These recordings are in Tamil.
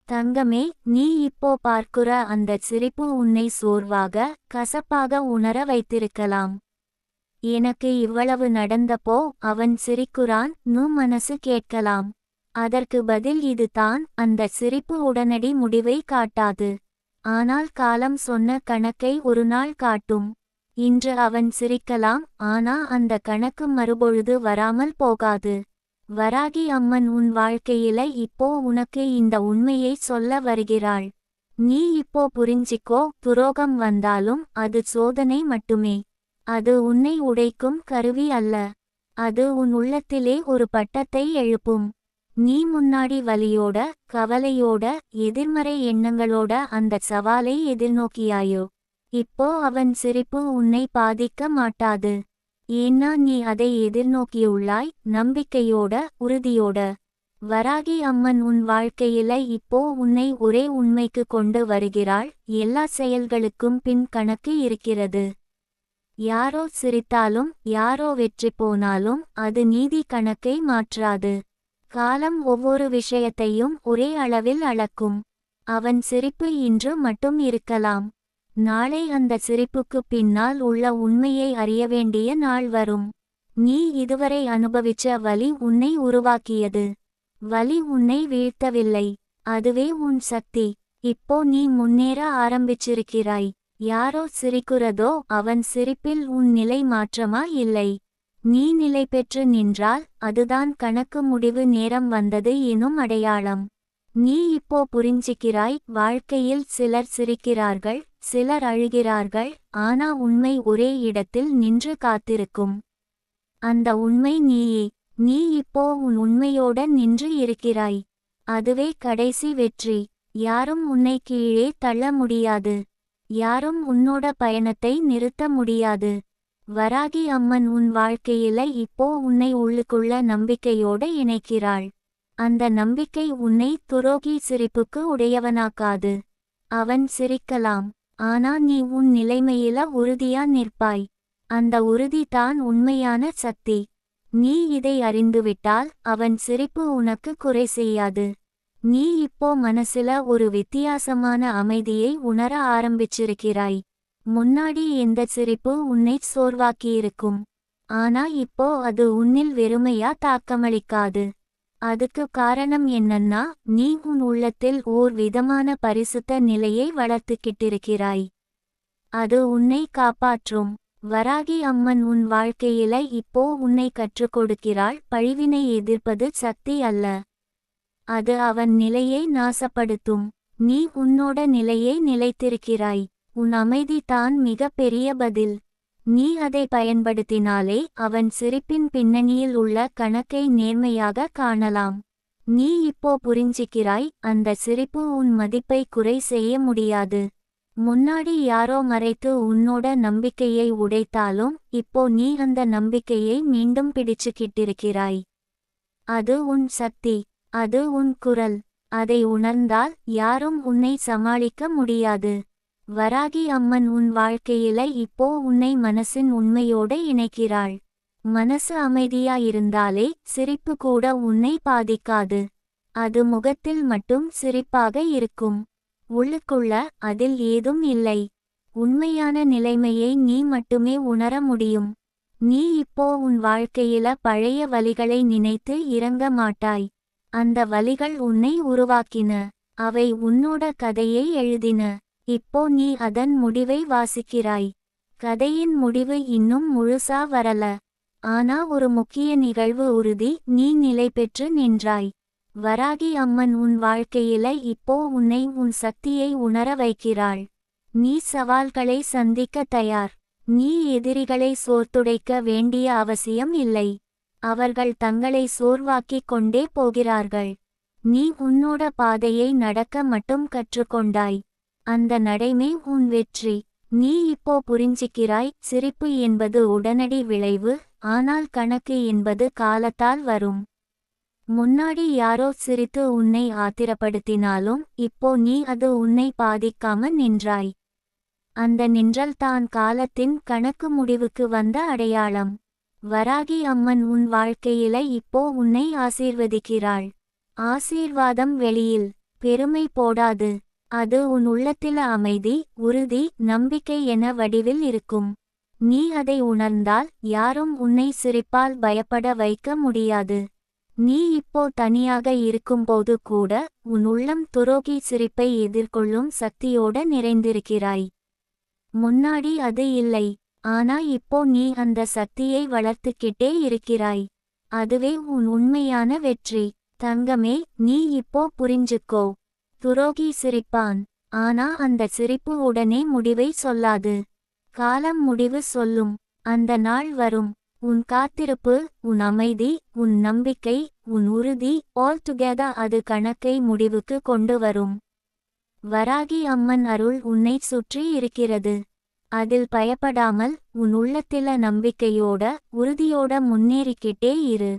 தங்கமே, நீ இப்போ பார்க்குற அந்த சிரிப்பு உன்னை சோர்வாக கசப்பாக உணர வைத்திருக்கலாம். எனக்கு இவ்வளவு நடந்தப்போ அவன் சிரிக்குறான் மனசு கேட்கலாம். அதற்கு பதில் இது தான், அந்த சிரிப்பு உடனடி முடிவை காட்டாது. ஆனால் காலம் சொன்ன கணக்கை ஒரு நாள் காட்டும். இன்று அவன் சிரிக்கலாம், ஆனா அந்த கணக்கு மறுபொழுது வராமல் போகாது. வராகி அம்மன் உன் வாழ்க்கையில இப்போ உனக்கு இந்த உண்மையை சொல்ல வருகிறாள். நீ இப்போ புரிஞ்சிக்கோ, துரோகம் வந்தாலும் அது சோதனை மட்டுமே. அது உன்னை உடைக்கும் கருவி அல்ல. அது உன் உள்ளத்திலே ஒரு பட்டத்தை எழுப்பும். நீ முன்னாடி வலியோட, கவலையோட, எதிர்மறை எண்ணங்களோட அந்த சவாலை எதிர்நோக்கியாயோ. இப்போ அவன் சிரிப்பு உன்னை பாதிக்க மாட்டாது. ஏன்னா நீ அதை எதிர்நோக்கியுள்ளாய், நம்பிக்கையோட, உறுதியோட. வராகி அம்மன் உன் வாழ்க்கையில இப்போ உன்னை ஒரே உண்மைக்கு கொண்டு வருகிறாள். எல்லா செயல்களுக்கும் பின் கணக்கு இருக்கிறது. யாரோ சிரித்தாலும், யாரோ வெற்றி போனாலும் அது நீதி கணக்கை மாற்றாது. காலம் ஒவ்வொரு விஷயத்தையும் ஒரே அளவில் அளக்கும். அவன் சிரிப்பு இன்று மட்டும் இருக்கலாம். நாளை அந்த சிரிப்புக்கு பின்னால் உள்ள உண்மையை அறிய வேண்டிய நாள் வரும். நீ இதுவரை அனுபவிச்ச வலி உன்னை உருவாக்கியது. வலி உன்னை வீழ்த்தவில்லை. அதுவே உன் சக்தி. இப்போ நீ முன்னேற ஆரம்பிச்சிருக்கிறாய். யாரோ சிரிக்கிறதோ அவன் சிரிப்பில் உன் நிலை மாற்றமா இல்லை. நீ நிலை பெற்று நின்றால் அதுதான் கணக்கு முடிவு நேரம் வந்தது எனும் அடையாளம். நீ இப்போ புரிஞ்சிக்கிறாய், வாழ்க்கையில் சிலர் சிரிக்கிறார்கள், சிலர் அழுகிறார்கள், ஆனா உண்மை ஒரே இடத்தில் நின்று காத்திருக்கும். அந்த உண்மை நீயே. நீ இப்போ உன் உண்மையோட நின்று இருக்கிறாய். அதுவே கடைசி வெற்றி. யாரும் உன்னை கீழே தள்ள முடியாது. யாரும் உன்னோட பயணத்தை நிறுத்த முடியாது. வராகி அம்மன் உன் வாழ்க்கையில இப்போ உன்னை உள்ளுக்குள்ள நம்பிக்கையோட இணைக்கிறாள். அந்த நம்பிக்கை உன்னை துரோகி சிரிப்புக்கு உடையவனாக்காது. அவன் சிரிக்கலாம், ஆனா நீ உன் நிலைமையில உறுதியா நிற்பாய். அந்த உறுதி தான் உண்மையான சக்தி. நீ இதை அறிந்துவிட்டால் அவன் சிரிப்பு உனக்கு குறை செய்யாது. நீ இப்போ மனசுல ஒரு வித்தியாசமான அமைதியை உணர ஆரம்பிச்சிருக்கிறாய். முன்னாடி எந்த சிரிப்பு உன்னை சோர்வாக்கியிருக்கும். ஆனா இப்போ அது உன்னில் வெறுமையா தாக்கமளிக்காது. அதுக்கு காரணம் என்னன்னா, நீ உன் உள்ளத்தில் ஓர் விதமான பரிசுத்த நிலையை வளர்த்துக்கிட்டிருக்கிறாய். அது உன்னை காப்பாற்றும். வராகி அம்மன் உன் வாழ்க்கையில இப்போ உன்னை கற்றுக் கொடுக்கிறாள். பழிவினை எதிர்ப்பது சக்தி அல்ல. அது அவன் நிலையை நாசப்படுத்தும். நீ உன்னோட நிலையை நிலைத்திருக்கிறாய். உன் அமைதி தான் மிக பெரிய பதில். நீ அதை பயன்படுத்தினாலே அவன் சிரிப்பின் பின்னணியில் உள்ள கணக்கை நேர்மையாக காணலாம். நீ இப்போ புரிஞ்சிக்கிறாய், அந்த சிரிப்பு உன் மதிப்பை குறை செய்ய முடியாது. முன்னாடி யாரோ மறைத்து உன்னோட நம்பிக்கையை உடைத்தாலும் இப்போ நீ அந்த நம்பிக்கையை மீண்டும் பிடிச்சுக்கிட்டிருக்கிறாய். அது உன் சக்தி. அது உன் குரல். அதை உணர்ந்தால் யாரும் உன்னை சமாளிக்க முடியாது. வராகி அம்மன் உன் வாழ்க்கையில இப்போ உன்னை மனசின் உண்மையோட இணைக்கிறாள். மனசு அமைதியா இருந்தாலே சிரிப்பு கூட உன்னை பாதிக்காது. அது முகத்தில் மட்டும் சிரிப்பாக இருக்கும். உள்ளுக்குள்ள அதில் ஏதும் இல்லை. உண்மையான நிலைமையை நீ மட்டுமே உணர முடியும். நீ இப்போ உன் வாழ்க்கையில பழைய வலிகளை நினைத்து இறங்க மாட்டாய். அந்த வலிகள் உன்னை உருவாக்கின. அவை உன்னோட கதையை எழுதின. இப்போ நீ அதன் முடிவை வாசிக்கிறாய். கதையின் முடிவு இன்னும் முழுசா வரல. ஆனா ஒரு முக்கிய நிகழ்வு உறுதி, நீ நிலை பெற்று நின்றாய். வராகி அம்மன் உன் வாழ்க்கையில இப்போ உன்னை உன் சக்தியை உணர வைக்கிறாள். நீ சவால்களை சந்திக்க தயார். நீ எதிரிகளை சோர்த்துடைக்க வேண்டிய அவசியம் இல்லை. அவர்கள் தங்களை சோர்வாக்கிக் கொண்டே போகிறார்கள். நீ உன்னோட பாதையை நடக்க மட்டும் கற்றுக்கொண்டாய். அந்த நடைமே உன் வெற்றி. நீ இப்போ புரிஞ்சிக்கிறாய், சிரிப்பு என்பது உடனடி விளைவு, ஆனால் கணக்கு என்பது காலத்தால் வரும். முன்னாடி யாரோ சிரித்து உன்னை ஆத்திரப்படுத்தினாலும் இப்போ நீ அது உன்னை பாதிக்காம நின்றாய். அந்த நின்றல் தான் காலத்தின் கணக்கு முடிவுக்கு வந்த அடையாளம். வராகி அம்மன் உன் வாழ்க்கையில இப்போ உன்னை ஆசீர்வதிக்கிறாள். ஆசீர்வாதம் வெளியில், பெருமை போடாது. அது உன் உள்ளத்தில அமைதி, உறுதி, நம்பிக்கை என வடிவில் இருக்கும். நீ அதை உணர்ந்தால் யாரும் உன்னை சிரிப்பால் பயப்பட வைக்க முடியாது. நீ இப்போ தனியாக இருக்கும்போது கூட உன் உள்ளம் துரோகி சிரிப்பை எதிர்கொள்ளும் சக்தியோட நிறைந்திருக்கிறாய். முன்னாடி அது இல்லை. ஆனா இப்போ நீ அந்த சக்தியை வளர்த்துக்கிட்டே இருக்கிறாய். அதுவே உன் உண்மையான வெற்றி. தங்கமே, நீ இப்போ புரிஞ்சுக்கோ. துரோகி சிரிப்பான். ஆனா அந்த சிரிப்பு உடனே முடிவை சொல்லாது. காலம் முடிவு சொல்லும். அந்த நாள் வரும். உன் காத்திருப்பு, உன் அமைதி, உன் நம்பிக்கை, உன் உறுதி, ஆல் டுகெதர் அது கணக்கை முடிவுக்கு கொண்டு வரும். வராகி அம்மன் அருள் உன்னை சுற்றி இருக்கிறது. அதில் பயப்படாமல் உன் உள்ளத்தில நம்பிக்கையோட உறுதியோட முன்னேறிக்கிட்டே இரு.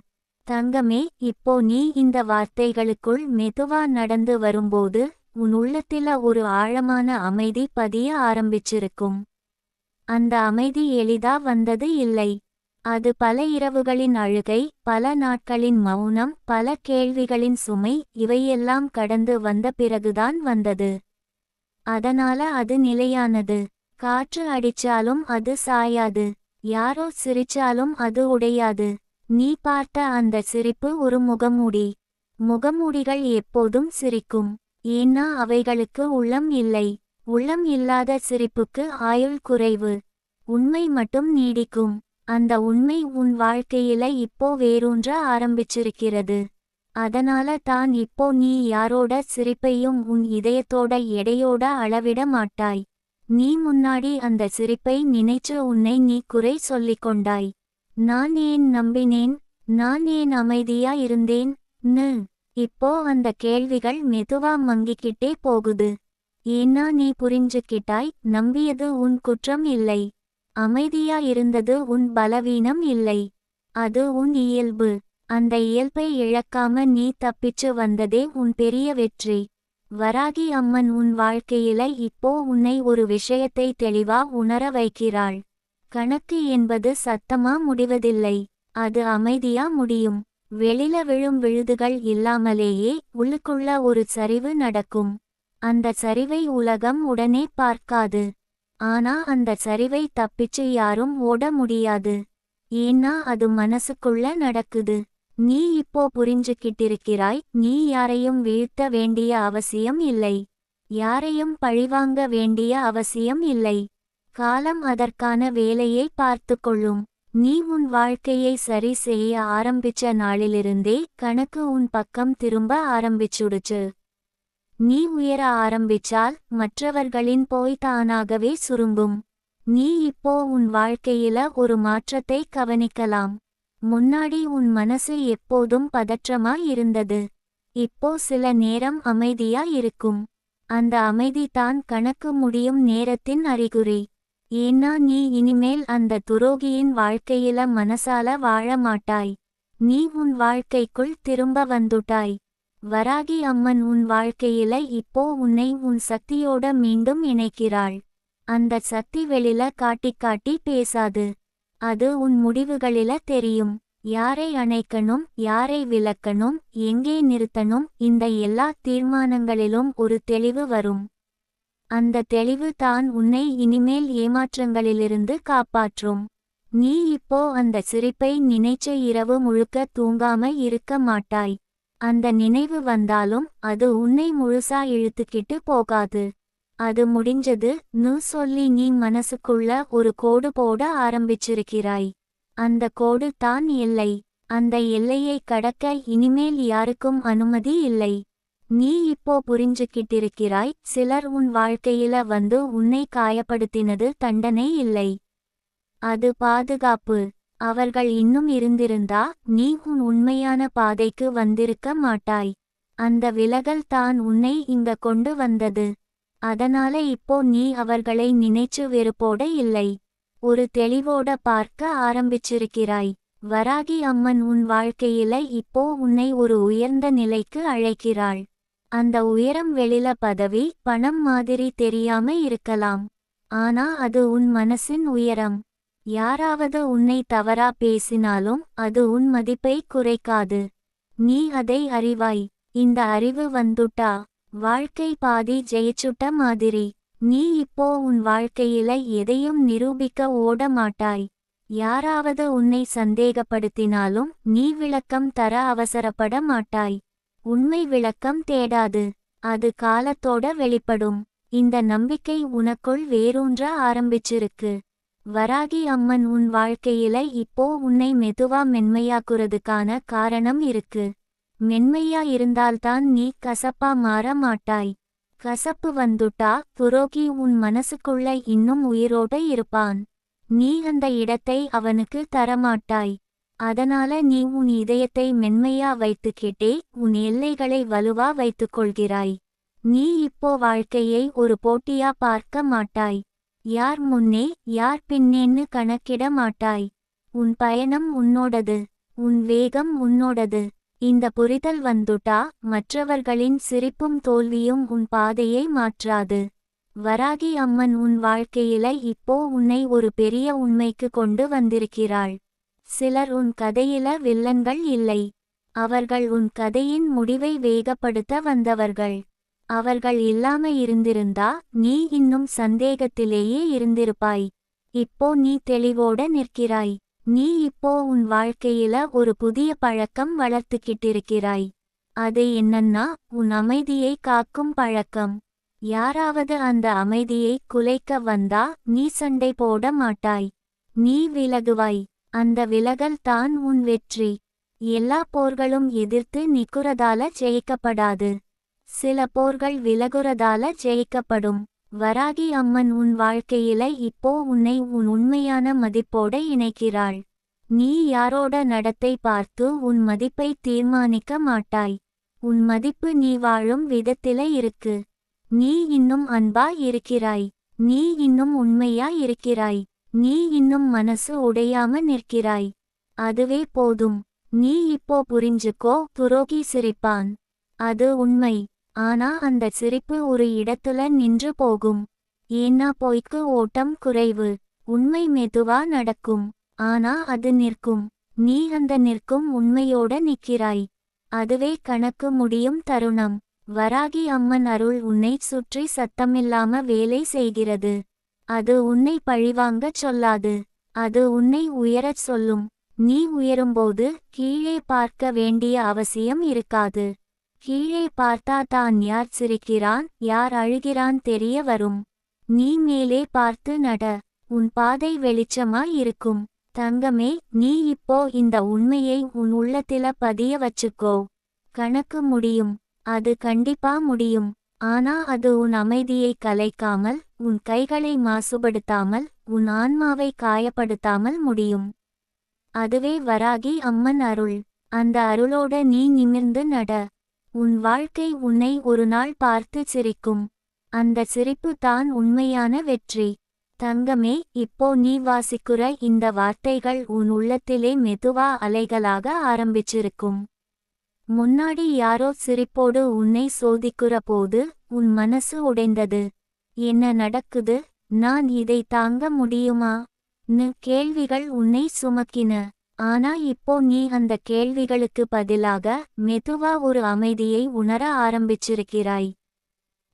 தங்கமே, இப்போ நீ இந்த வார்த்தைகளுக்குள் மெதுவா நடந்து வரும்போது உன் உள்ளத்தில ஒரு ஆழமான அமைதி பதிய ஆரம்பிச்சிருக்கும். அந்த அமைதி எளிதா வந்தது இல்லை. அது பல இரவுகளின் அழுகை, பல நாட்களின் மௌனம், பல கேள்விகளின் சுமை, இவையெல்லாம் கடந்து வந்த பிறகுதான் வந்தது. அதனால அது நிலையானது. காற்று அடிச்சாலும் அது சாயாது. யாரோ சிரிச்சாலும் அது உடையாது. நீ பார்த்த அந்த சிரிப்பு ஒரு முகமூடி. முகமூடிகள் எப்போதும் சிரிக்கும். ஏன்னா அவைகளுக்கு உள்ளம் இல்லை. உள்ளம் இல்லாத சிரிப்புக்கு ஆயுள் குறைவு. உண்மை மட்டும் நீடிக்கும். அந்த உண்மை உன் வாழ்க்கையில இப்போ வேரூன்ற ஆரம்பிச்சிருக்கிறது. அதனால தான் இப்போ நீ யாரோட சிரிப்பையும் உன் இதயத்தோட எடையோட அளவிட மாட்டாய். நீ முன்னாடி அந்த சிரிப்பை நினைச்சு உன்னை நீ குறை சொல்லிக்கொண்டாய். நான் ஏன் நம்பினேன், நான் ஏன் அமைதியா இருந்தேன் ன்னு. இப்போ அந்த கேள்விகள் மெதுவா மங்கிக்கிட்டே போகுது. ஏன்னா நீ புரிஞ்சுக்கிட்டாய், நம்பியது உன் குற்றம் இல்லை. அமைதியா இருந்தது உன் பலவீனம் இல்லை. அது உன் இயல்பு. அந்த இயல்பை இழக்காம நீ தப்பிச்சு வந்ததே உன் பெரிய வெற்றி. வராகி அம்மன் உன் வாழ்க்கையில இப்போ உன்னை ஒரு விஷயத்தை தெளிவா உணர வைக்கிறாள். கணக்கு என்பது சத்தமா முடிவதில்லை. அது அமைதியா முடியும். வெளில விழும் விழுதுகள் இல்லாமலேயே உள்ளுக்குள்ள ஒரு சரிவு நடக்கும். அந்த சரிவை உலகம் உடனே பார்க்காது. ஆனா அந்த சரிவை தப்பிச்சு யாரும் ஓட முடியாது. ஏன்னா அது மனசுக்குள்ள நடக்குது. நீ இப்போ புரிஞ்சுக்கிட்டிருக்கிறாய். நீ யாரையும் வீழ்த்த வேண்டிய அவசியம் இல்லை. யாரையும் பழிவாங்க வேண்டிய அவசியம் இல்லை. காலம் அதற்கான வேலையை பார்த்துக்கொள்ளும். நீ உன் வாழ்க்கையை சரி செய்ய ஆரம்பிச்ச நாளிலிருந்தே கணக்கு உன் பக்கம் திரும்ப ஆரம்பிச்சுடுச்சு. நீ உயர ஆரம்பிச்சால் மற்றவர்களின் போய் தானாகவே சுருங்கும். நீ இப்போ உன் வாழ்க்கையில ஒரு மாற்றத்தை கவனிக்கலாம். முன்னாடி உன் மனசு எப்போதும் பதற்றமா இருந்தது. இப்போ சில நேரம் அமைதியா இருக்கும். அந்த அமைதி தான் கணக்கு முடியும் நேரத்தின் அறிகுறி. ஏன்னா நீ இனிமேல் அந்த துரோகியின் வாழ்க்கையில மனசால வாழ மாட்டாய். நீ உன் வாழ்க்கைக்குள் திரும்ப வந்துட்டாய். வராகி அம்மன் உன் வாழ்க்கையில இப்போ உன்னை உன் சக்தியோட மீண்டும் இணைக்கிறாள். அந்த சக்தி வெளில காட்டி பேசாது. அது உன் முடிவுகளில தெரியும். யாரை அணைக்கணும், யாரை விலக்கணும், எங்கே நிறுத்தணும், இந்த எல்லா தீர்மானங்களிலும் ஒரு தெளிவு வரும். அந்த தெளிவு தான் உன்னை இனிமேல் ஏமாற்றங்களிலிருந்து காப்பாற்றும். நீ இப்போ அந்த சிரிப்பை நினைச்ச இரவு முழுக்க தூங்காம இருக்க மாட்டாய். அந்த நினைவு வந்தாலும் அது உன்னை முழுசா இழுத்துக்கிட்டு போகாது. அது முடிஞ்சது ன்னு சொல்லி நீ மனசுக்குள்ள ஒரு கோடு போட ஆரம்பிச்சிருக்கிறாய். அந்த கோடு தான் எல்லை. அந்த எல்லையை கடக்க இனிமேல் யாருக்கும் அனுமதி இல்லை. நீ இப்போ புரிஞ்சுக்கிட்டிருக்கிறாய். சிலர் உன் வாழ்க்கையில வந்து உன்னை காயப்படுத்தினது தண்டனை இல்லை. அது பாதுகாப்பு. அவர்கள் இன்னும் இருந்திருந்தா நீ உன் உண்மையான பாதைக்கு வந்திருக்க மாட்டாய். அந்த விலகல் தான் உன்னை இங்க கொண்டு வந்தது. அதனால இப்போ நீ அவர்களை நினைச்சு வெறுப்போட இல்லை. ஒரு தெளிவோட பார்க்க ஆரம்பிச்சிருக்கிறாய். வராகி அம்மன் உன் வாழ்க்கையில இப்போ உன்னை ஒரு உயர்ந்த நிலைக்கு அழைக்கிறாள். அந்த உயரம் வெளில பதவி, பணம் மாதிரி தெரியாம இருக்கலாம். ஆனா அது உன் மனசின் உயரம். யாராவது உன்னை தவறா பேசினாலும் அது உன் மதிப்பை குறைக்காது. நீ அதை அறிவாய். இந்த அறிவு வந்துட்டா வாழ்க்கை பாதி ஜெயிச்சுட்ட மாதிரி. நீ இப்போ உன் வாழ்க்கையில எதையும் நிரூபிக்க ஓட மாட்டாய். யாராவது உன்னை சந்தேகப்படுத்தினாலும் நீ விளக்கம் தர அவசரப்பட மாட்டாய். உண்மை விளக்கம் தேடாது, அது காலத்தோட வெளிப்படும். இந்த நம்பிக்கை உனக்குள் வேரூன்ற ஆரம்பிச்சிருக்கு. வராகி அம்மன் உன் வாழ்க்கையில இப்போ உன்னை மெதுவா மென்மையாக்குறதுக்கான காரணம் இருக்கு. மென்மையா இருந்தால்தான் நீ கசப்பா மாற மாட்டாய். கசப்பு வந்துட்டா துரோகி உன் மனசுக்குள்ள இன்னும் உயிரோட இருப்பான். நீ அந்த இடத்தை அவனுக்கு தரமாட்டாய். அதனால நீ உன் இதயத்தை மென்மையா வைத்துக்கிட்டே உன் எல்லைகளை வலுவா வைத்துக்கொள்கிறாய். நீ இப்போ வாழ்க்கையை ஒரு போட்டியா பார்க்க மாட்டாய். யார் முன்னே யார் பின்னேன்னு கணக்கிட மாட்டாய். உன் பயணம் உன்னோடது, உன் வேகம் உன்னோடது. இந்த புரிதல் வந்துட்டா மற்றவர்களின் சிரிப்பும் தோல்வியும் உன் பாதையை மாற்றாது. வராகி அம்மன் உன் வாழ்க்கையில இப்போ உன்னை ஒரு பெரிய உண்மைக்கு கொண்டு வந்திருக்கிறாள். சிலர் உன் கதையில வில்லன்கள் இல்லை. அவர்கள் உன் கதையின் முடிவை வேகப்படுத்த வந்தவர்கள். அவர்கள் இல்லாம இருந்திருந்தா நீ இன்னும் சந்தேகத்திலேயே இருந்திருப்பாய். இப்போ நீ தெளிவோட நிற்கிறாய். நீ இப்போ உன் வாழ்க்கையில ஒரு புதிய பழக்கம் வளர்த்துக்கிட்டிருக்கிறாய். அது என்னன்னா உன் அமைதியை காக்கும் பழக்கம். யாராவது அந்த அமைதியை குலைக்க வந்தா நீ சண்டை போட மாட்டாய். நீ விலகுவாய். அந்த விலகல் தான் உன் வெற்றி. எல்லா போர்களும் எதிர்த்து நிற்கிறதால ஜெயிக்கப்படாது. சில போர்கள் விலகுறதால ஜெயிக்கப்படும். வராகி அம்மன் உன் வாழ்க்கையில இப்போ உன்னை உன் உண்மையான மதிப்போட இணைக்கிறாள். நீ யாரோட நடத்தை பார்த்து உன் மதிப்பை தீர்மானிக்க மாட்டாய். உன் மதிப்பு நீ வாழும் விதத்தில இருக்கு. நீ இன்னும் அன்பா இருக்கிறாய். நீ இன்னும் உண்மையா இருக்கிறாய். நீ இன்னும் மனசு உடையாம நிற்கிறாய். அதுவே போதும். நீ இப்போ புரிஞ்சுக்கோ, துரோகி சிரிப்பான். அது உண்மை. ஆனா அந்த சிரிப்பு ஒரு இடத்துல நின்று போகும். ஏன்னா பொய்க்கு ஓட்டம் குறைவு. உண்மை மெதுவா நடக்கும். ஆனா அது நிற்கும். நீ அந்த நிற்கும் உண்மையோட நிற்கிறாய். அதுவே கணக்கு முடியும் தருணம். வராகி அம்மன் அருள் உன்னை சுற்றி சத்தமில்லாம வேலை செய்கிறது. அது உன்னை பழிவாங்கச் சொல்லாது. அது உன்னை உயரச் சொல்லும். நீ உயரும்போது கீழே பார்க்க வேண்டிய அவசியம் இருக்காது. கீழே பார்த்தா தான் யார் சிரிக்கிறான் யார் அழுகிறான் தெரிய வரும். நீ மேலே பார்த்து நட. உன் பாதை வெளிச்சமா இருக்கும். தங்கமே, நீ இப்போ இந்த உண்மையை உன் உள்ளத்தில பதிய வச்சுக்கோ. கணக்கு முடியும். அது கண்டிப்பா முடியும். ஆனா அது உன் அமைதியை கலைக்காமல், உன் கைகளை மாசுபடுத்தாமல், உன் ஆன்மாவை காயப்படுத்தாமல் முடியும். அதுவே வராகி அம்மன் அருள். அந்த அருளோட நீ நிமிர்ந்து நட. உன் வாழ்க்கை உன்னை ஒரு நாள் பார்த்து சிரிக்கும். அந்த சிரிப்பு தான் உண்மையான வெற்றி. தங்கமே, இப்போ நீ வாசிக்குற இந்த வார்த்தைகள் உன் உள்ளத்திலே மெதுவா அலைகளாக ஆரம்பிச்சிருக்கும். முன்னாடி யாரோ சிரிப்போடு உன்னை சோதிக்குற போது உன் மனசு உடைந்தது. என்ன நடக்குது? நான் இதை தாங்க முடியுமா? ன்னு கேள்விகள் உன்னை சுமக்கின. ஆனா இப்போ நீ அந்த கேள்விகளுக்கு பதிலாக மெதுவா ஒரு அமைதியை உணர ஆரம்பிச்சிருக்கிறாய்.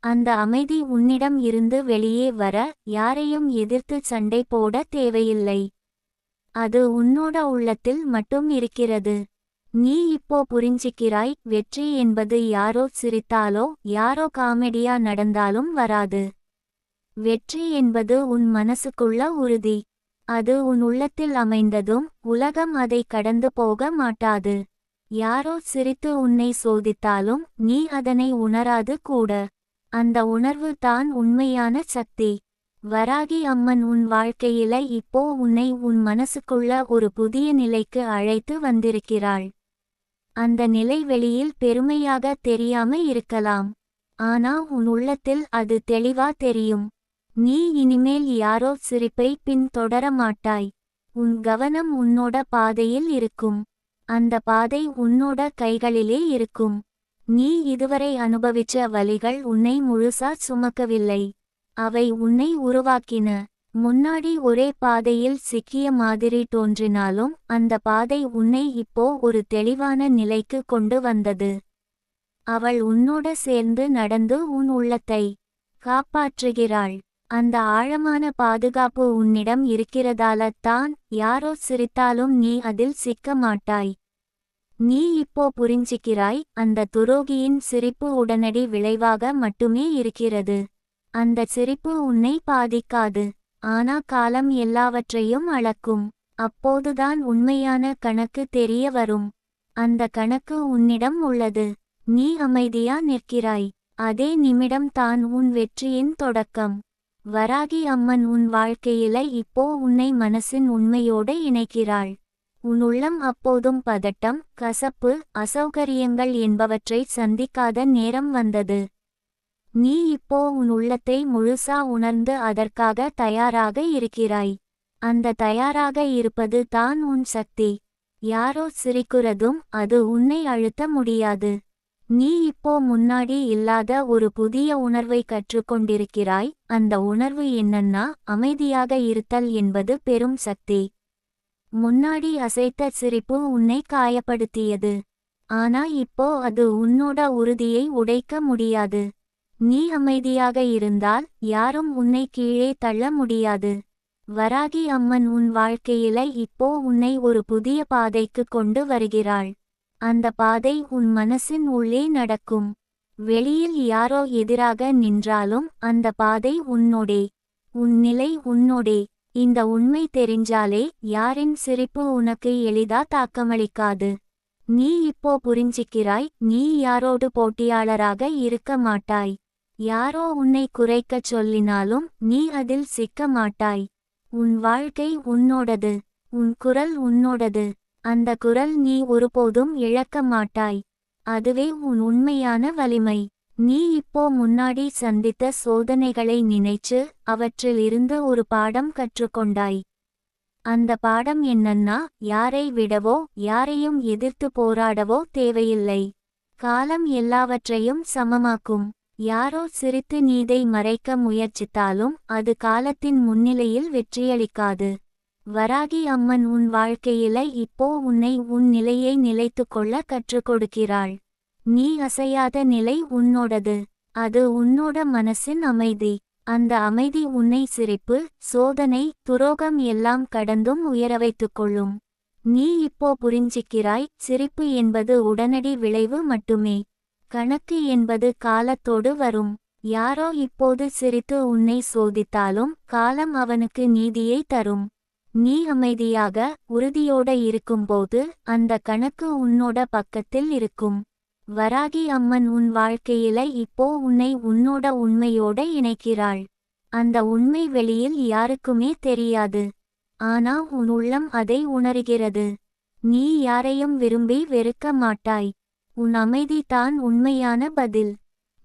அந்த அமைதி உன்னிடம் இருந்து வெளியே வர யாரையும் எதிர்த்து சண்டை போட தேவையில்லை. அது உன்னோட உள்ளத்தில் மட்டும் இருக்கிறது. நீ இப்போ புரிஞ்சிக்கிறாய், வெற்றி என்பது யாரோ சிரித்தாலோ யாரோ காமெடியா நடந்தாலும் வராது. வெற்றி என்பது உன் மனசுக்குள்ள உறுதி. அது உன் உள்ளத்தில் அமைந்ததும் உலகம் அதை கடந்து போக மாட்டாது. யாரோ சிரித்து உன்னை சோதித்தாலும் நீ அதனை உணராது கூட. அந்த உணர்வு தான் உண்மையான சக்தி. வராகி அம்மன் உன் வாழ்க்கையில இப்போ உன்னை உன் மனசுக்குள்ள ஒரு புதிய நிலைக்கு அழைத்து வந்திருக்கிறாள். அந்த நிலை வெளியில் பெருமையாக தெரியாம இருக்கலாம். ஆனா உன் உள்ளத்தில் அது தெளிவா தெரியும். நீ இனிமேல் யாரோ சிரிப்பை பின்தொடர மாட்டாய். உன் கவனம் உன்னோட பாதையில் இருக்கும். அந்த பாதை உன்னோட கைகளிலே இருக்கும். நீ இதுவரை அனுபவிச்ச வலிகள் உன்னை முழுசா சுமக்கவில்லை. அவை உன்னை உருவாக்கின. முன்னாடி ஒரே பாதையில் சிக்கிய மாதிரி தோன்றினாலும் அந்த பாதை உன்னை இப்போ ஒரு தெளிவான நிலைக்கு கொண்டு வந்தது. அவள் உன்னோட சேர்ந்து நடந்து உன் உள்ளத்தை காப்பாற்றுகிறாள். அந்த ஆழமான பாதுகாப்பு உன்னிடம் இருக்கிறதால தான் யாரோ சிரித்தாலும் நீ அதில் சிக்க மாட்டாய். நீ இப்போ புரிஞ்சிக்கிறாய், அந்த துரோகியின் சிரிப்பு உடனடி விளைவாக மட்டுமே இருக்கிறது. அந்த சிரிப்பு உன்னை பாதிக்காது. ஆனா காலம் எல்லாவற்றையும் அளக்கும். அப்போதுதான் உண்மையான கணக்கு தெரிய வரும். அந்த கணக்கு உன்னிடம் உள்ளது. நீ அமைதியா நிற்கிறாய். அதே நிமிடம் தான் உன் வெற்றியின் தொடக்கம். வராகி அம்மன் உன் வாழ்க்கையில இப்போ உன்னை மனசின் உண்மையோட இணைக்கிறாள். உன் உள்ளம் அப்போதும் பதட்டம், கசப்பு, அசௌகரியங்கள் என்பவற்றை சந்திக்காத நேரம் வந்தது. நீ இப்போ உன் உள்ளத்தை முழுசா உணர்ந்து அதற்காக தயாராக இருக்கிறாய். அந்த தயாராக இருப்பது தான் உன் சக்தி. யாரோ சிரிக்கிறதும் அது உன்னை அழுத்த முடியாது. நீ இப்போ முன்னாடி இல்லாத ஒரு புதிய உணர்வை கற்றுக்கொண்டிருக்கிறாய். அந்த உணர்வு என்னன்னா, அமைதியாக இருத்தல் என்பது பெரும் சக்தி. முன்னாடி அசைத்த சிரிப்பு உன்னை காயப்படுத்தியது. ஆனா இப்போ அது உன்னோட உறுதியை உடைக்க முடியாது. நீ அமைதியாக இருந்தால் யாரும் உன்னை கீழே தள்ள முடியாது. வராகி அம்மன் உன் வாழ்க்கையில இப்போ உன்னை ஒரு புதிய பாதைக்கு கொண்டு வருகிறாள். அந்த பாதை உன் மனசின் உள்ளே நடக்கும். வெளியில் யாரோ எதிராக நின்றாலும் அந்த பாதை உன்னோடே. உன் நிலை உன்னோடே. இந்த உண்மை தெரிஞ்சாலே யாரின் சிரிப்பு உனக்கு எளிதா தாக்கமளிக்காது. நீ இப்போ புரிஞ்சிக்கிறாய், நீ யாரோடு போட்டியாளராக இருக்க மாட்டாய். யாரோ உன்னை குறைக்கச் சொல்லினாலும் நீ அதில் சிக்க மாட்டாய். உன் வாழ்க்கை உன்னோடது. உன் குரல் உன்னோடது. அந்த குரல் நீ ஒருபோதும் இழக்க மாட்டாய். அதுவே உன் உண்மையான வலிமை. நீ இப்போ முன்னாடி சந்தித்த சோதனைகளை நினைச்சு அவற்றில் இருந்து ஒரு பாடம் கற்றுக்கொண்டாய். அந்த பாடம் என்னன்னா, யாரை விடவோ யாரையும் எதிர்த்து போராடவோ தேவையில்லை. காலம் எல்லாவற்றையும் சமமாக்கும். யாரோ சிரித்து நீதை மறைக்க முயற்சித்தாலும் அது காலத்தின் முன்னிலையில் வெற்றியளிக்காது. வராகி அம்மன் உன் வாழ்க்கையில இப்போ உன்னை உன் நிலையை நிலைத்துக்கொள்ள கற்றுக் கொடுக்கிறாள். நீ அசையாத நிலை உன்னோடது. அது உன்னோட மனசின் அமைதி. அந்த அமைதி உன்னை சிரிப்பு, சோதனை, துரோகம் எல்லாம் கடந்தும் உயர வைத்துக்கொள்ளும். நீ இப்போ புரிஞ்சிக்கிறாய், சிரிப்பு என்பது உடனடி விளைவு மட்டுமே. கணக்கு என்பது காலத்தோடு வரும். யாரோ இப்போது சிரித்து உன்னை சோதித்தாலும் காலம் அவனுக்கு நீதியை தரும். நீ அமைதியாக, உறுதியோட இருக்கும்போது அந்த கணக்கு உன்னோட பக்கத்தில் இருக்கும். வராகி அம்மன் உன் வாழ்க்கையில இப்போ உன்னை உன்னோட உண்மையோட இணைக்கிறாள். அந்த உண்மை வெளியில் யாருக்குமே தெரியாது. ஆனா உன் உள்ளம் அதை உணர்கிறது. நீ யாரையும் விரும்பி வெறுக்க மாட்டாய். உன் அமைதி தான் உண்மையான பதில்.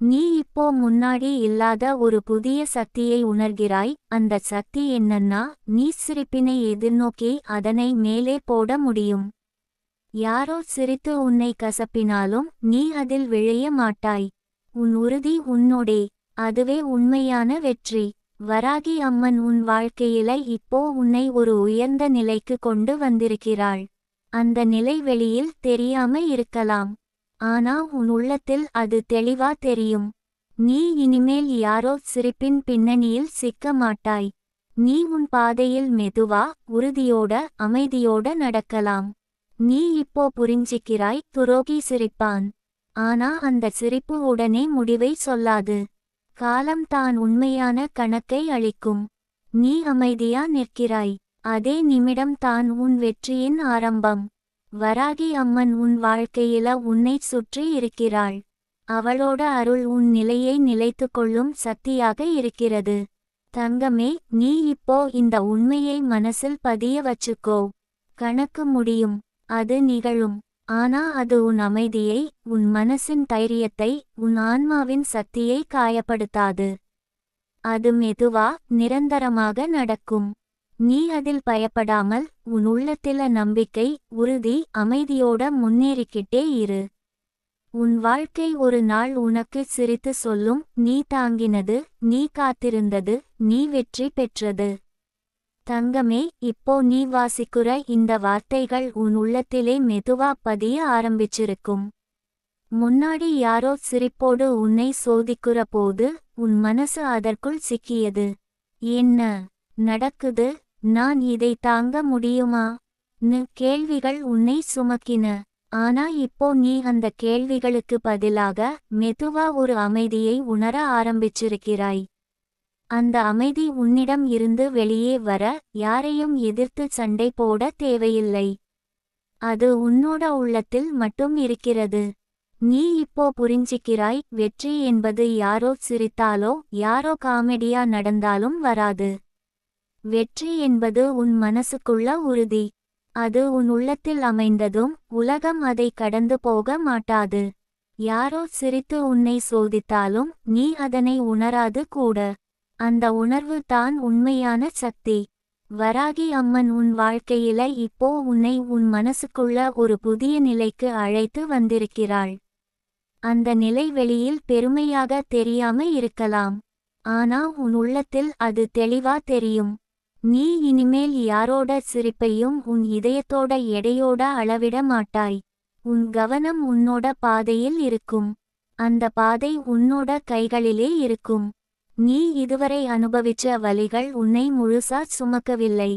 நீ இப்போ முன்னாடி இல்லாத ஒரு புதிய சக்தியை உணர்கிறாய். அந்த சக்தி என்னன்னா, நீ சிரிப்பினை எதிர்நோக்கி அதனை மேலே போட முடியும். யாரோ சிரித்து உன்னை கசப்பினாலும் நீ அதில் விழைய மாட்டாய். உன் உறுதி உன்னோடே. அதுவே உண்மையான வெற்றி. வராகி அம்மன் உன் வாழ்க்கையில இப்போ உன்னை ஒரு உயர்ந்த நிலைக்கு கொண்டு வந்திருக்கிறாள். அந்த நிலை வெளியில் தெரியாம இருக்கலாம். ஆனா உன் உள்ளத்தில் அது தெளிவா தெரியும். நீ இனிமேல் யாரோ சிரிப்பின் பின்னணியில் சிக்க மாட்டாய். நீ உன் பாதையில் மெதுவா, உறுதியோட, அமைதியோட நடக்கலாம். நீ இப்போ புரிஞ்சிக்கிறாய், துரோகி சிரிப்பான். ஆனா அந்த சிரிப்பு உடனே முடிவை சொல்லாது. காலம் தான் உண்மையான கணக்கை அளிக்கும். நீ அமைதியா நிற்கிறாய். அதே நிமிடம் தான் உன் வெற்றியின் ஆரம்பம். வராகி அம்மன் உன் வாழ்க்கையில உன்னை சுற்றி இருக்கிறாள். அவளோட அருள் உன் நிலையை நிலைத்துக்கொள்ளும் சக்தியாக இருக்கிறது. தங்கமே, நீ இப்போ இந்த உண்மையை மனசில் பதிய வச்சுக்கோ. கணக்கு முடியும். அது நிகழும். ஆனா அது உன் அமைதியை, உன் மனசின் தைரியத்தை, உன் ஆன்மாவின் சக்தியை காயப்படுத்தாது. அது மெதுவா, நிரந்தரமாக நடக்கும். நீ அதில் பயப்படாமல் உன் உள்ளத்தில நம்பிக்கை, உறுதி, அமைதியோட முன்னேறிக்கிட்டே இரு. உன் வாழ்க்கை ஒரு நாள் உனக்கு சிரித்து சொல்லும், நீ தாங்கினது, நீ காத்திருந்தது, நீ வெற்றி பெற்றது. தங்கமே, இப்போ நீ வாசிக்குற இந்த வார்த்தைகள் உன் உள்ளத்திலே மெதுவா பதிய ஆரம்பிச்சிருக்கும். முன்னாடி யாரோ சிரிப்போடு உன்னை சோதிக்குற போது உன் மனசு அதற்குள் சிக்கியது. என்ன நடக்குது, நான் இதை தாங்க முடியுமா ன்னு கேள்விகள் உன்னை சுமக்கின. ஆனா இப்போ நீ அந்த கேள்விகளுக்கு பதிலாக மெதுவா ஒரு அமைதியை உணர ஆரம்பிச்சிருக்கிறாய். அந்த அமைதி உன்னிடம் இருந்து வெளியே வர யாரையும் எதிர்த்து சண்டை போட தேவையில்லை. அது உன்னோட உள்ளத்தில் மட்டும் இருக்கிறது. நீ இப்போ புரிஞ்சிக்கிறாய், வெற்றி என்பது யாரோ சிரித்தாலோ யாரோ காமெடியா நடந்தாலும் வராது. வெற்றி என்பது உன் மனசுக்குள்ள உறுதி. அது உன் உள்ளத்தில் அமைந்ததும் உலகம் அதை கடந்து போக மாட்டாது. யாரோ சிரித்து உன்னை சோதித்தாலும் நீ அதனை உணராது கூட. அந்த உணர்வு தான் உண்மையான சக்தி. வராகி அம்மன் உன் வாழ்க்கையில இப்போ உன்னை உன் மனசுக்குள்ள ஒரு புதிய நிலைக்கு அழைத்து வந்திருக்கிறாள். அந்த நிலை வெளியில் பெருமையாக தெரியாம இருக்கலாம். ஆனா உன் உள்ளத்தில் அது தெளிவா தெரியும். நீ இனிமேல் யாரோட சிரிப்பையும் உன் இதயத்தோட எடையோட அளவிட மாட்டாய். உன் கவனம் உன்னோட பாதையில் இருக்கும். அந்த பாதை உன்னோட கைகளிலே இருக்கும். நீ இதுவரை அனுபவிச்ச வலிகள் உன்னை முழுசா சுமக்கவில்லை.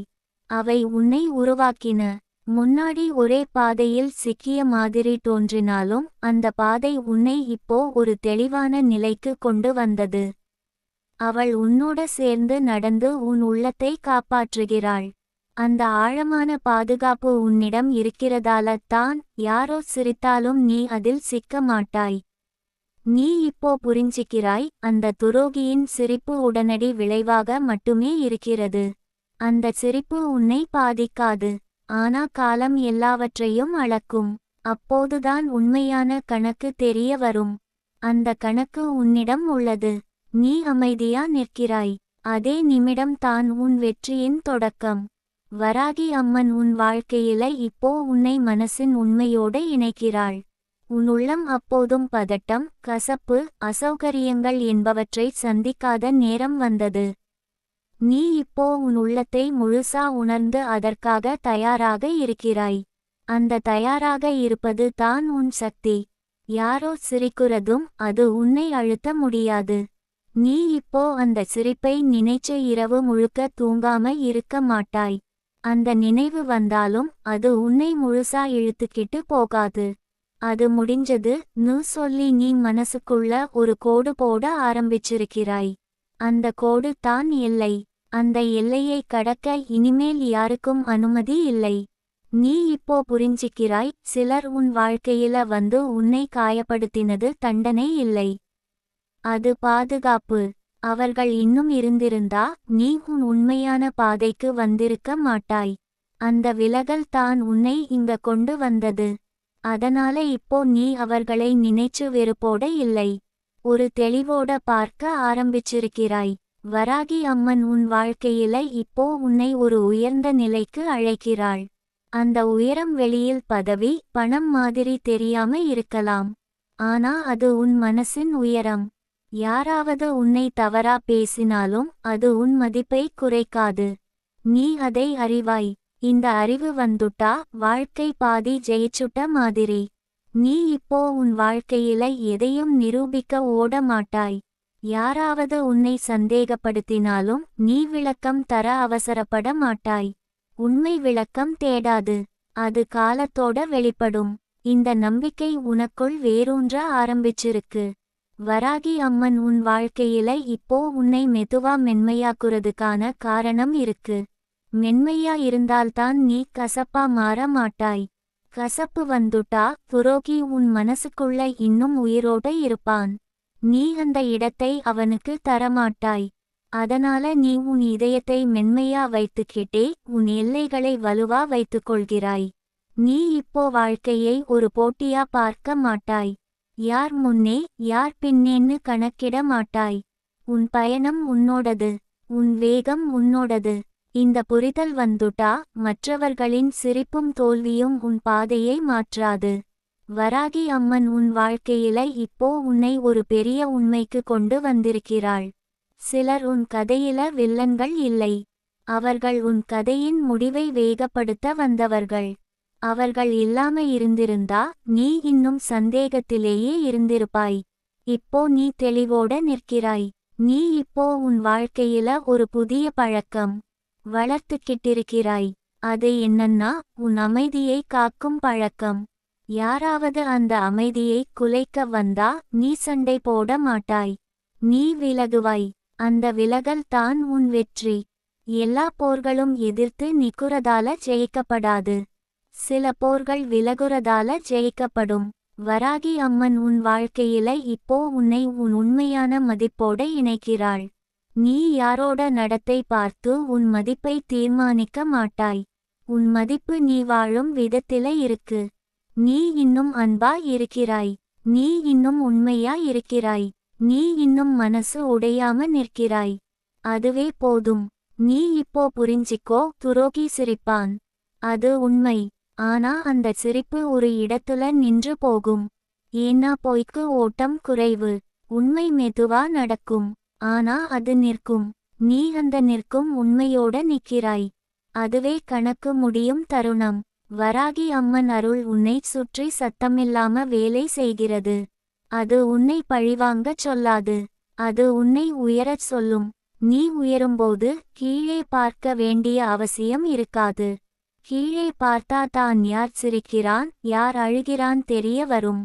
அவை உன்னை உருவாக்கின. முன்னாடி ஒரே பாதையில் சிக்கிய மாதிரி தோன்றினாலும் அந்த பாதை உன்னை இப்போ ஒரு தெளிவான நிலைக்கு கொண்டு வந்தது. அவள் உன்னோட சேர்ந்து நடந்து உன் உள்ளத்தை காப்பாற்றுகிறாள். அந்த ஆழமான பாதுகாப்பு உன்னிடம் இருக்கிறதால தான் யாரோ சிரித்தாலும் நீ அதில் சிக்க மாட்டாய். நீ இப்போ புரிஞ்சிக்கிறாய், அந்த துரோகியின் சிரிப்பு உடனடி விளைவாக மட்டுமே இருக்கிறது. அந்த சிரிப்பு உன்னை பாதிக்காது. ஆனா காலம் எல்லாவற்றையும் அளக்கும். அப்போதுதான் உண்மையான கணக்கு தெரிய வரும். அந்த கணக்கு உன்னிடம் உள்ளது. நீ அமைதியா நிற்கிறாய். அதே நிமிடம் தான் உன் வெற்றியின் தொடக்கம். வராகி அம்மன் உன் வாழ்க்கையில இப்போ உன்னை மனசின் உண்மையோட இணைக்கிறாள். உன் உள்ளம் அப்போதும் பதட்டம், கசப்பு, அசௌகரியங்கள் என்பவற்றை சந்திக்காத நேரம் வந்தது. நீ இப்போ உன் உள்ளத்தை முழுசா உணர்ந்து அதற்காக தயாராக இருக்கிறாய். அந்த தயாராக இருப்பது தான் உன் சக்தி. யாரோ சிரிக்கிறதும் அது உன்னை அழுத்த முடியாது. நீ இப்போ அந்த சிரிப்பை நினைச்சு இரவு முழுக்க தூங்காம இருக்க மாட்டாய். அந்த நினைவு வந்தாலும் அது உன்னை முழுசா இழுத்துக்கிட்டு போகாது. அது முடிஞ்சது ன்னு சொல்லி நீ மனசுக்குள்ள ஒரு கோடு போட ஆரம்பிச்சிருக்கிறாய். அந்த கோடு தான் எல்லை. அந்த எல்லையை கடக்க இனிமேல் யாருக்கும் அனுமதி இல்லை. நீ இப்போ புரிஞ்சிக்கிறாய், சிலர் உன் வாழ்க்கையில வந்து உன்னை காயப்படுத்தினது தண்டனை இல்லை. அது பாதுகாப்பு. அவர்கள் இன்னும் இருந்திருந்தா நீ உன் உண்மையான பாதைக்கு வந்திருக்க மாட்டாய். அந்த விலகல் தான் உன்னை இங்க கொண்டு வந்தது. அதனால இப்போ நீ அவர்களை நினைச்சு வெறுப்போட இல்லை, ஒரு தெளிவோட பார்க்க ஆரம்பிச்சிருக்கிறாய். வராகி அம்மன் உன் வாழ்க்கையில இப்போ உன்னை ஒரு உயர்ந்த நிலைக்கு அழைக்கிறாள். அந்த உயரம் வெளியில் பதவி, பணம் மாதிரி தெரியாம இருக்கலாம். ஆனா அது உன் மனசின் உயரம். யாராவது உன்னை தவறா பேசினாலும் அது உன் மதிப்பை குறைக்காது. நீ அதை அறிவாய். இந்த அறிவு வந்துட்டா வாழ்க்கை பாதி ஜெயிச்சுட்ட மாதிரி. நீ இப்போ உன் வாழ்க்கையில எதையும் நிரூபிக்க ஓட மாட்டாய். யாராவது உன்னை சந்தேகப்படுத்தினாலும் நீ விளக்கம் தர அவசரப்பட மாட்டாய். உண்மை விளக்கம் தேடாது. அது காலத்தோட வெளிப்படும். இந்த நம்பிக்கை உனக்குள் வேரூன்ற ஆரம்பிச்சிருக்கு. வராகி அம்மன் உன் வாழ்க்கையில இப்போ உன்னை மெதுவா மென்மையாக்குறதுக்கான காரணம் இருக்கு. மென்மையா இருந்தால்தான் நீ கசப்பா மாற மாட்டாய். கசப்பு வந்துட்டா துரோகி உன் மனசுக்குள்ள இன்னும் உயிரோட இருப்பான். நீ அந்த இடத்தை அவனுக்கு தரமாட்டாய். அதனால நீ உன் இதயத்தை மென்மையா வைத்துக்கிட்டே உன் எல்லைகளை வலுவா வைத்துக்கொள்கிறாய். நீ இப்போ வாழ்க்கையை ஒரு போட்டியா பார்க்க மாட்டாய். யார் முன்னே யார் பின்னேன்னு கணக்கிட மாட்டாய். உன் பயணம் உன்னோடது. உன் வேகம் உன்னோடது. இந்த புரிதல் வந்துட்டா மற்றவர்களின் சிரிப்பும் தோல்வியும் உன் பாதையை மாற்றாது. வராகி அம்மன் உன் வாழ்க்கையில இப்போ உன்னை ஒரு பெரிய உண்மைக்கு கொண்டு வந்திருக்கிறாள். சிலர் உன் கதையில வில்லன்கள் இல்லை. அவர்கள் உன் கதையின் முடிவை வேகப்படுத்த வந்தவர்கள். அவர்கள் இல்லாம இருந்திருந்தா நீ இன்னும் சந்தேகத்திலேயே இருந்திருப்பாய். இப்போ நீ தெளிவோட நிற்கிறாய். நீ இப்போ உன் வாழ்க்கையில ஒரு புதிய பழக்கம் வளர்த்துக்கிட்டிருக்கிறாய். அது என்னன்னா உன் அமைதியை காக்கும் பழக்கம். யாராவது அந்த அமைதியை குலைக்க வந்தா நீ சண்டை போட மாட்டாய். நீ விலகுவாய். அந்த விலகல் தான் உன் வெற்றி. எல்லா போர்களும் எதிர்த்து நிக்குறதால ஜெயிக்கப்படாது. சில போர்கள் விலகுறதால ஜெயிக்கப்படும். வராகி அம்மன் உன் வாழ்க்கையில இப்போ உன்னை உன் உண்மையான மதிப்போட இணைக்கிறாள். நீ யாரோட நடத்தை பார்த்து உன் மதிப்பை தீர்மானிக்க மாட்டாய். உன் மதிப்பு நீ வாழும் விதத்தில இருக்கு. நீ இன்னும் அன்பா இருக்கிறாய். நீ இன்னும் உண்மையா இருக்கிறாய். நீ இன்னும் மனசு உடையாம நிற்கிறாய். அதுவே போதும். நீ இப்போ புரிஞ்சிக்கோ, துரோகி சிரிப்பான். அது உண்மை. ஆனா அந்த சிரிப்பு ஒரு இடத்துல நின்று போகும். ஏன்னா பொய்க்கு ஓட்டம் குறைவு. உண்மை மெதுவா நடக்கும். ஆனா அது நிற்கும். நீ அந்த நிற்கும் உண்மையோட நிற்கிறாய். அதுவே கணக்கு முடியும் தருணம். வராகி அம்மன் அருள் உன்னை சுற்றி சத்தமில்லாம வேலை செய்கிறது. அது உன்னை பழிவாங்கச் சொல்லாது. அது உன்னை உயரச் சொல்லும். நீ உயரும்போது கீழே பார்க்க வேண்டிய அவசியம் இருக்காது. கீழே பார்த்தா தான் யார் சிரிக்கிறான் யார் அழுகிறான் தெரிய வரும்.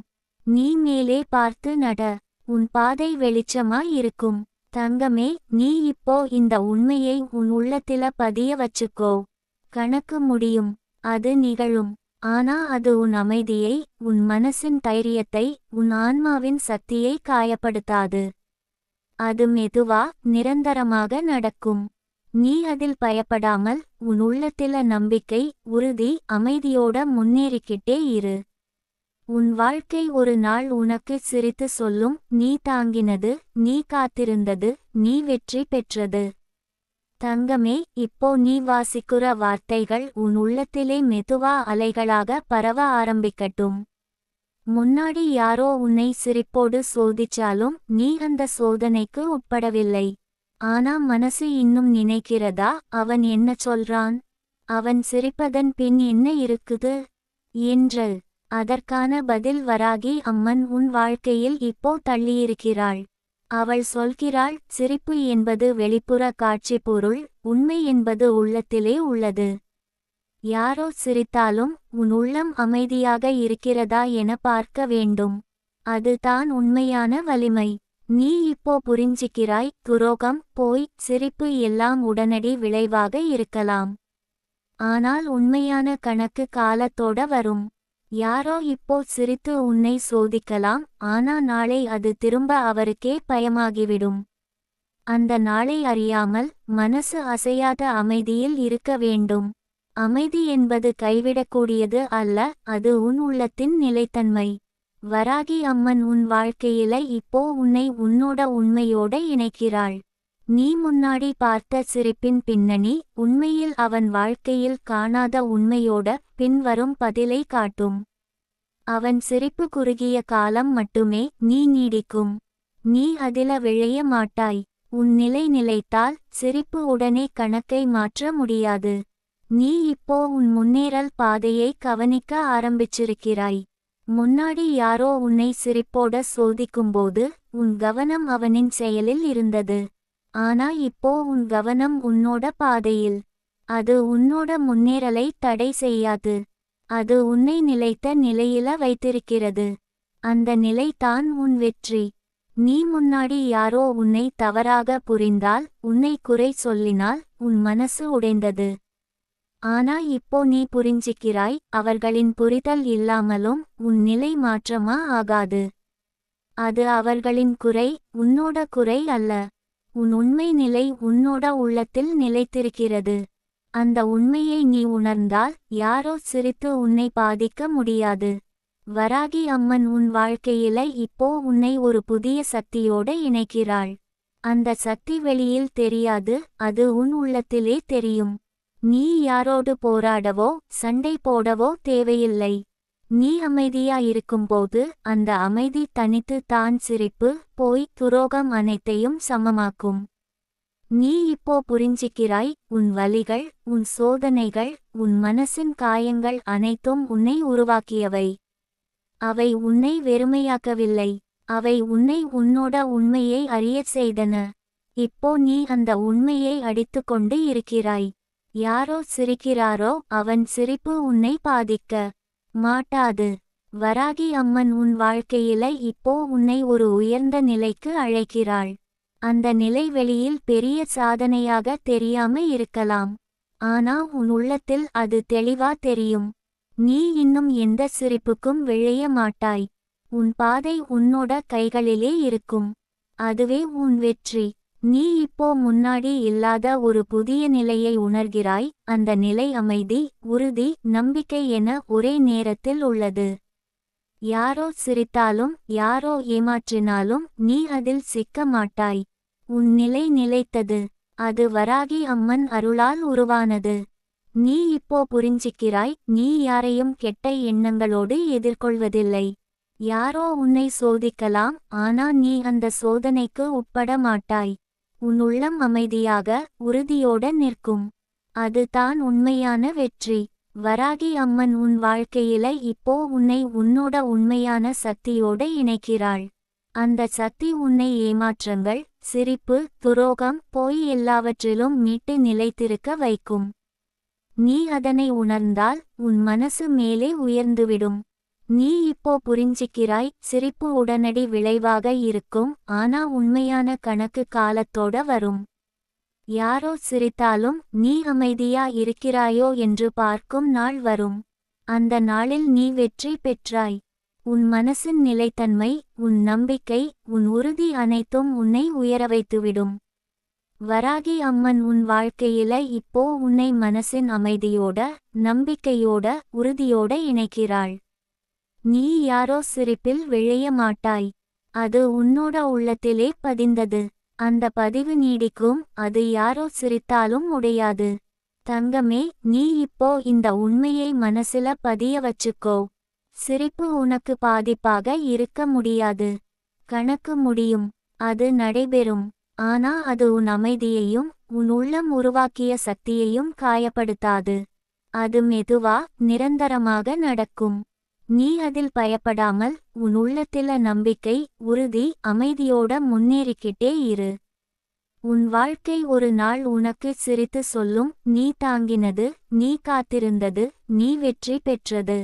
நீ மேலே பார்த்து நட. உன் பாதை வெளிச்சமாய் இருக்கும். தங்கமே, நீ இப்போ இந்த உண்மையை உன் உள்ளத்தில பதிய வச்சுக்கோ. கணக்கு முடியும். அது நிகழும். ஆனா அது உன் அமைதியை, உன் மனசின் தைரியத்தை, உன் ஆன்மாவின் சக்தியை காயப்படுத்தாது. அது மெதுவா நிரந்தரமாக நடக்கும். நீ அதில் பயப்படாமல் உன் உள்ளத்தில நம்பிக்கை, உறுதி, அமைதியோட முன்னேறிக்கிட்டே இரு. உன் வாழ்க்கை ஒரு நாள் உனக்கு சிரித்து சொல்லும், நீ தாங்கினது, நீ காத்திருந்தது, நீ வெற்றி பெற்றது. தங்கமே, இப்போ நீ வாசிக்குற வார்த்தைகள் உன் உள்ளத்திலே மெதுவா அலைகளாக பரவ ஆரம்பிக்கட்டும். முன்னாடி யாரோ உன்னை சிரிப்போடு சோதிச்சாலும் நீ அந்த சோதனைக்கு உட்படவில்லை. ஆனா மனசு இன்னும் நினைக்கிறதா, அவன் என்ன சொல்றான், அவன் சிரிப்பதன் பின் என்ன இருக்குது என்று. அதற்கான பதில் வராகி அம்மன் உன் வாழ்க்கையில் இப்போ தள்ளியிருக்கிறாள். அவள் சொல்கிறாள், சிரிப்பு என்பது வெளிப்புற காட்சி பொருள், உண்மை என்பது உள்ளத்திலே உள்ளது. யாரோ சிரித்தாலும் உன் உள்ளம் அமைதியாக இருக்கிறதா என பார்க்க வேண்டும். அது தான் உண்மையான வலிமை. நீ இப்போ புரிஞ்சிக்கிறாய், துரோகம், போய், சிரிப்பு எல்லாம் உடனடி விளைவாக இருக்கலாம். ஆனால் உண்மையான கணக்கு காலத்தோட வரும். யாரோ இப்போ சிரித்து உன்னை சோதிக்கலாம், ஆனா நாளை அது திரும்ப அவருக்கே பயமாகிவிடும். அந்த நாளை அறியாமல் மனசு அசையாத அமைதியில் இருக்க வேண்டும். அமைதி என்பது கைவிடக்கூடியது அல்ல, அது உன் உள்ளத்தின் நிலைத்தன்மை. வராகி அம்மன் உன் வாழ்க்கையில இப்போ உன்னை உன்னோட உண்மையோட இணைக்கிறாள். நீ முன்னாடி பார்த்த சிரிப்பின் பின்னணி உண்மையில் அவன் வாழ்க்கையில் காணாத உண்மையோட பின்வரும் பதிலை காட்டும். அவன் சிரிப்பு குறுகிய காலம் மட்டுமே நீ நீடிக்கும். நீ அதில விழைய மாட்டாய். உன் நிலை நிலைத்தால் சிரிப்பு உடனே கணக்கை மாற்ற முடியாது. நீ இப்போ உன் முன்னேறல் பாதையை கவனிக்க ஆரம்பிச்சிருக்கிறாய். முன்னாடி யாரோ உன்னை சிரிப்போட சோதிக்கும்போது உன் கவனம் அவனின் செயலில் இருந்தது. ஆனா இப்போ உன் கவனம் உன்னோட பாதையில். அது உன்னோட முன்னேறலை தடை செய்யாது. அது உன்னை நிலைத்த நிலையில வைத்திருக்கிறது. அந்த நிலை தான் உன் வெற்றி. நீ முன்னாடி யாரோ உன்னை தவறாக புரிந்தால், உன்னை குறை சொல்லினால் உன் மனசு உடைந்தது. ஆனா இப்போ நீ புரிஞ்சிக்கிறாய், அவர்களின் புரிதல் இல்லாமலும் உன் நிலை மாற்றமா ஆகாது. அது அவர்களின் குறை, உன்னோட குறை அல்ல. உன் உண்மை நிலை உன்னோட உள்ளத்தில் நிலைத்திருக்கிறது. அந்த உண்மையை நீ உணர்ந்தால் யாரோ சிரித்து உன்னை பாதிக்க முடியாது. வராகி அம்மன் உன் வாழ்க்கையில இப்போ உன்னை ஒரு புதிய சக்தியோட இணைக்கிறாள். அந்த சக்தி வெளியில் தெரியாது, அது உன் உள்ளத்திலே தெரியும். நீ யாரோடு போராடவோ சண்டை போடவோ தேவையில்லை. நீ அமைதியா இருக்கும்போது அந்த அமைதி தனித்து தான் சிரிப்பு, போய், துரோகம் அனைத்தையும் சமமாக்கும். நீ இப்போ புரிஞ்சிக்கிறாய், உன் வலிகள், உன் சோதனைகள், உன் மனசின் காயங்கள் அனைத்தும் உன்னை உருவாக்கியவை. அவை உன்னை வெறுமையாக்கவில்லை. அவை உன்னை உன்னோட உண்மையை அறியச் செய்தன. இப்போ நீ அந்த உண்மையை அடித்துக்கொண்டு இருக்கிறாய். யாரோ சிரிக்கிறாரோ அவன் சிரிப்பு உன்னை பாதிக்க மாட்டாது. வராகி அம்மன் உன் வாழ்க்கையில இப்போ உன்னை ஒரு உயர்ந்த நிலைக்கு அழைக்கிறாள். அந்த நிலை வெளியில் பெரிய சாதனையாக தெரியாம இருக்கலாம். ஆனா உன் உள்ளத்தில் அது தெளிவா தெரியும். நீ இன்னும் எந்த சிரிப்புக்கும் விழைய மாட்டாய். உன் பாதை உன்னோட கைகளிலே இருக்கும். அதுவே உன் வெற்றி. நீ இப்போ முன்னாடி இல்லாத ஒரு புதிய நிலையை உணர்கிறாய். அந்த நிலை அமைதி, உறுதி, நம்பிக்கை என ஒரே நேரத்தில் உள்ளது. யாரோ சிரித்தாலும் யாரோ ஏமாற்றினாலும் நீ அதில் சிக்க மாட்டாய். உன் நிலை நிலைத்தது. அது வராகி அம்மன் அருளால் உருவானது. நீ இப்போ புரிஞ்சிக்கிறாய், நீ யாரையும் கெட்ட எண்ணங்களோடு எதிர்கொள்வதில்லை. யாரோ உன்னை சோதிக்கலாம், ஆனா நீ அந்த சோதனைக்கு உட்பட மாட்டாய். உன் உள்ளம் அமைதியாக, உறுதியோட நிற்கும். அது தான் உண்மையான வெற்றி. வராகி அம்மன் உன் வாழ்க்கையில இப்போ உன்னை உன்னோட உண்மையான சக்தியோட இணைக்கிறாள். அந்த சக்தி உன்னை ஏமாற்றங்கள், சிரிப்பு, துரோகம், பொய் எல்லாவற்றிலும் மீட்டு நிலைத்திருக்க வைக்கும். நீ அதனை உணர்ந்தால் உன் மனசு மேலே உயர்ந்துவிடும். நீ இப்போ புரிஞ்சிக்கிறாய், சிரிப்பு உடனடி விளைவாக இருக்கும், ஆனா உண்மையான கணக்கு காலத்தோட வரும். யாரோ சிரித்தாலும் நீ அமைதியா இருக்கிறாயோ என்று பார்க்கும் நாள் வரும். அந்த நாளில் நீ வெற்றி பெற்றாய். உன் மனசின் நிலைத்தன்மை, உன் நம்பிக்கை, உன் உறுதி அனைத்தும் உன்னை உயர வைத்துவிடும். வராகி அம்மன் உன் வாழ்க்கையில இப்போ உன்னை மனசின் அமைதியோட, நம்பிக்கையோட, உறுதியோட இணைக்கிறாள். நீ யாரோ சிரிப்பில் விழைய மாட்டாய். அது உன்னோட உள்ளத்திலே பதிந்தது. அந்த பதிவு நீடிக்கும். அது யாரோ சிரித்தாலும் உடையாது. தங்கமே, நீ இப்போ இந்த உண்மையை மனசுல பதிய வச்சுக்கோ. சிரிப்பு உனக்கு பாதிப்பாக இருக்க முடியாது. கணக்கு முடியும். அது நடைபெறும். ஆனா அது உன் அமைதியையும் உன் உள்ளம் உருவாக்கிய சக்தியையும் காயப்படுத்தாது. அது மெதுவா, நிரந்தரமாக நடக்கும். நீ அதில் பயப்படாமல் உன் உள்ளத்தில நம்பிக்கை, உறுதி, அமைதியோட முன்னேறிக்கிட்டே இரு. உன் வாழ்க்கை ஒரு நாள் உனக்கு சிரித்து சொல்லும், நீ தாங்கினது, நீ காத்திருந்தது, நீ வெற்றி பெற்றது.